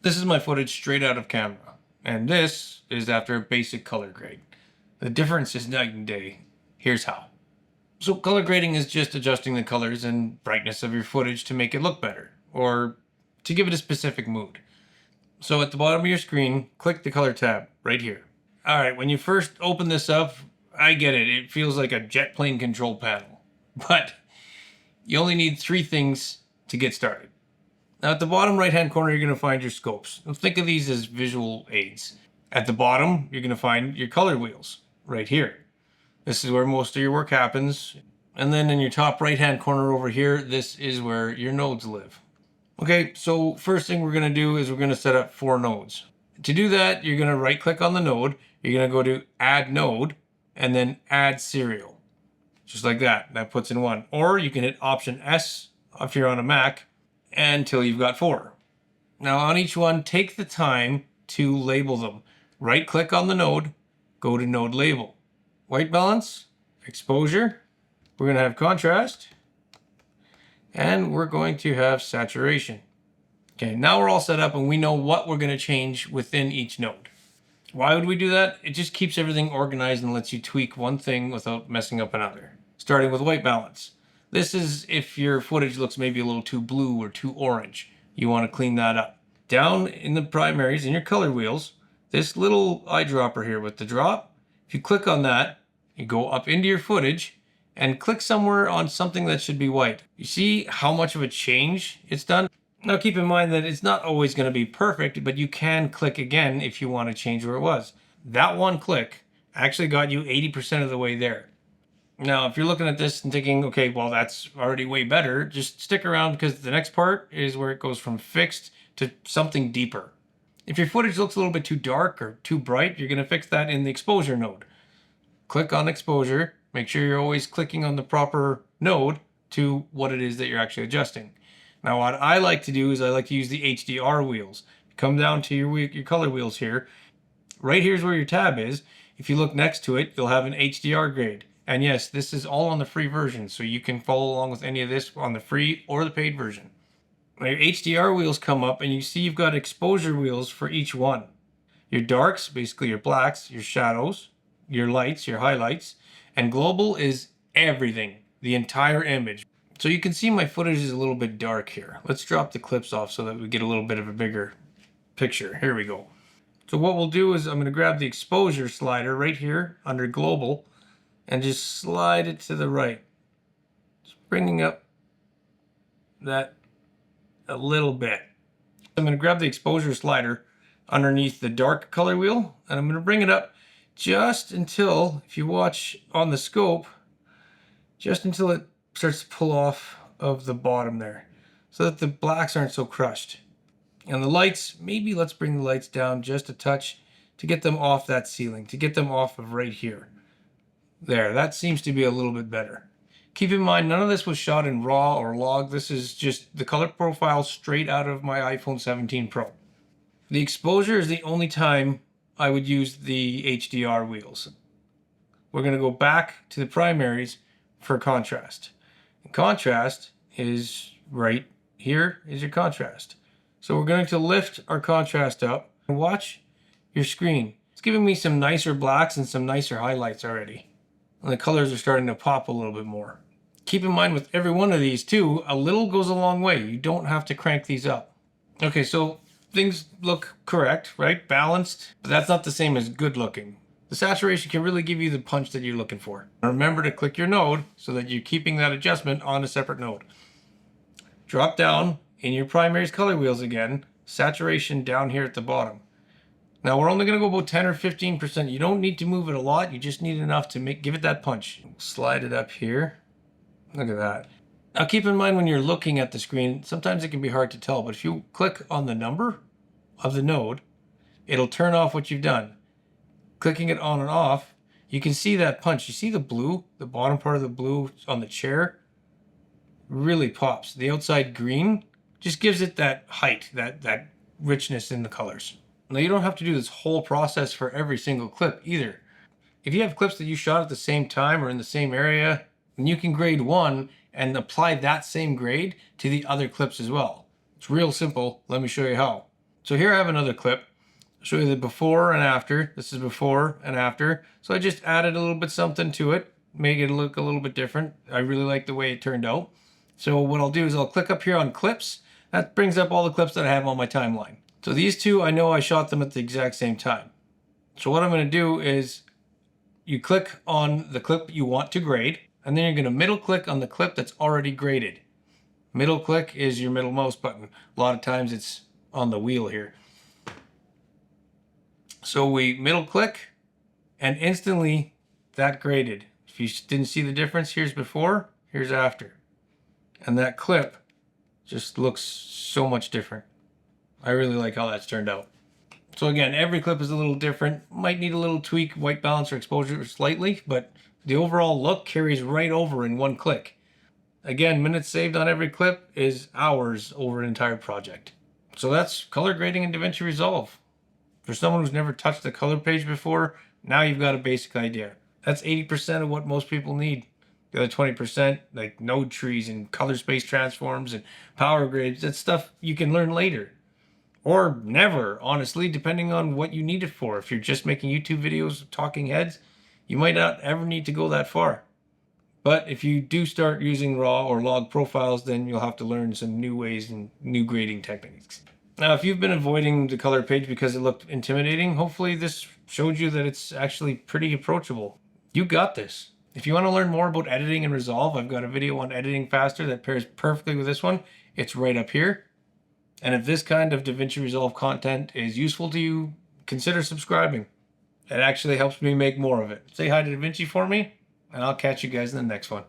This is my footage straight out of camera, and this is after a basic color grade. The difference is night and day. Here's how. So color grading is just adjusting the colors and brightness of your footage to make it look better, or to give it a specific mood. So at the bottom of your screen, click the color tab right here. All right, when you first open this up, I get it. It feels like a jet plane control panel, but you only need 3 things to get started. Now at the bottom right-hand corner, you're going to find your scopes. Now, think of these as visual aids. At the bottom, you're going to find your color wheels right here. This is where most of your work happens. And then in your top right-hand corner over here, this is where your nodes live. Okay, so first thing we're going to do is we're going to set up 4 nodes. To do that, you're going to right-click on the node. You're going to go to Add Node and then Add Serial. Just like that. That puts in 1. Or you can hit Option S if you're on a Mac until you've got 4. Now on each one, take the time to label them. Right-click on the node, go to Node Label. White balance, exposure, we're going to have contrast, and we're going to have saturation. Okay, now we're all set up and we know what we're going to change within each node. Why would we do that? It just keeps everything organized and lets you tweak one thing without messing up another. Starting with white balance. This is if your footage looks maybe a little too blue or too orange. You want to clean that up. Down in the primaries, in your color wheels, this little eyedropper here with the drop, if you click on that, you go up into your footage and click somewhere on something that should be white. You see how much of a change it's done? Now keep in mind that it's not always going to be perfect, but you can click again if you want to change where it was. That one click actually got you 80% of the way there. Now, if you're looking at this and thinking, okay, well, that's already way better, just stick around because the next part is where it goes from fixed to something deeper. If your footage looks a little bit too dark or too bright, you're going to fix that in the exposure node. Click on exposure. Make sure you're always clicking on the proper node to what it is that you're actually adjusting. Now, what I like to do is I like to use the HDR wheels. Come down to your color wheels here. Right here's where your tab is. If you look next to it, you'll have an HDR grade. And yes, this is all on the free version, so you can follow along with any of this on the free or the paid version. Now your HDR wheels come up and you see you've got exposure wheels for each one. Your darks, basically your blacks, your shadows, your lights, your highlights, and global is everything, the entire image. So you can see my footage is a little bit dark here. Let's drop the clips off so that we get a little bit of a bigger picture. Here we go. So what we'll do is I'm going to grab the exposure slider right here under global and just slide it to the right. Just bringing up that a little bit. I'm going to grab the exposure slider underneath the dark color wheel and I'm going to bring it up just until, if you watch on the scope, just until it starts to pull off of the bottom there so that the blacks aren't so crushed. And the lights, maybe let's bring the lights down just a touch to get them off that ceiling, to get them off of right here. There, that seems to be a little bit better. Keep in mind, none of this was shot in RAW or log. This is just the color profile straight out of my iPhone 17 Pro. The exposure is the only time I would use the HDR wheels. We're going to go back to the primaries for contrast. And contrast is right here is your contrast. So we're going to lift our contrast up and watch your screen. It's giving me some nicer blacks and some nicer highlights already. And the colors are starting to pop a little bit more. Keep in mind with every one of these too, a little goes a long way. You don't have to crank these up. Okay, so things look correct, right? Balanced, but that's not the same as good looking. The saturation can really give you the punch that you're looking for. Remember to click your node so that you're keeping that adjustment on a separate node. Drop down in your primaries color wheels again, saturation down here at the bottom. Now we're only going to go about 10 or 15%. You don't need to move it a lot. You just need enough to give it that punch. Slide it up here. Look at that. Now keep in mind when you're looking at the screen, sometimes it can be hard to tell, but if you click on the number of the node, it'll turn off what you've done. Clicking it on and off, you can see that punch. You see the blue, the bottom part of the blue on the chair really pops. The outside green just gives it that height, that richness in the colors. Now you don't have to do this whole process for every single clip either. If you have clips that you shot at the same time or in the same area, then you can grade one and apply that same grade to the other clips as well. It's real simple. Let me show you how. So here I have another clip. I'll show you the before and after. This is before and after. So I just added a little bit something to it, make it look a little bit different. I really like the way it turned out. So what I'll do is I'll click up here on clips. That brings up all the clips that I have on my timeline. So these two, I know I shot them at the exact same time. So what I'm going to do is you click on the clip you want to grade, and then you're going to middle click on the clip that's already graded. Middle click is your middle mouse button. A lot of times it's on the wheel here. So we middle click and instantly that graded. If you didn't see the difference, here's before, here's after. And that clip just looks so much different. I really like how that's turned out. So again, every clip is a little different. Might need a little tweak, white balance or exposure slightly, but the overall look carries right over in one click. Again, minutes saved on every clip is hours over an entire project. So that's color grading in DaVinci Resolve. For someone who's never touched the color page before, now you've got a basic idea. That's 80% of what most people need. The other 20%, like node trees and color space transforms and power grids, that's stuff you can learn later. Or never, honestly, depending on what you need it for. If you're just making YouTube videos of talking heads, you might not ever need to go that far. But if you do start using raw or log profiles, then you'll have to learn some new ways and new grading techniques. Now, if you've been avoiding the color page because it looked intimidating, hopefully this showed you that it's actually pretty approachable. You got this. If you want to learn more about editing in Resolve, I've got a video on editing faster that pairs perfectly with this one. It's right up here. And if this kind of DaVinci Resolve content is useful to you, consider subscribing. It actually helps me make more of it. Say hi to DaVinci for me, and I'll catch you guys in the next one.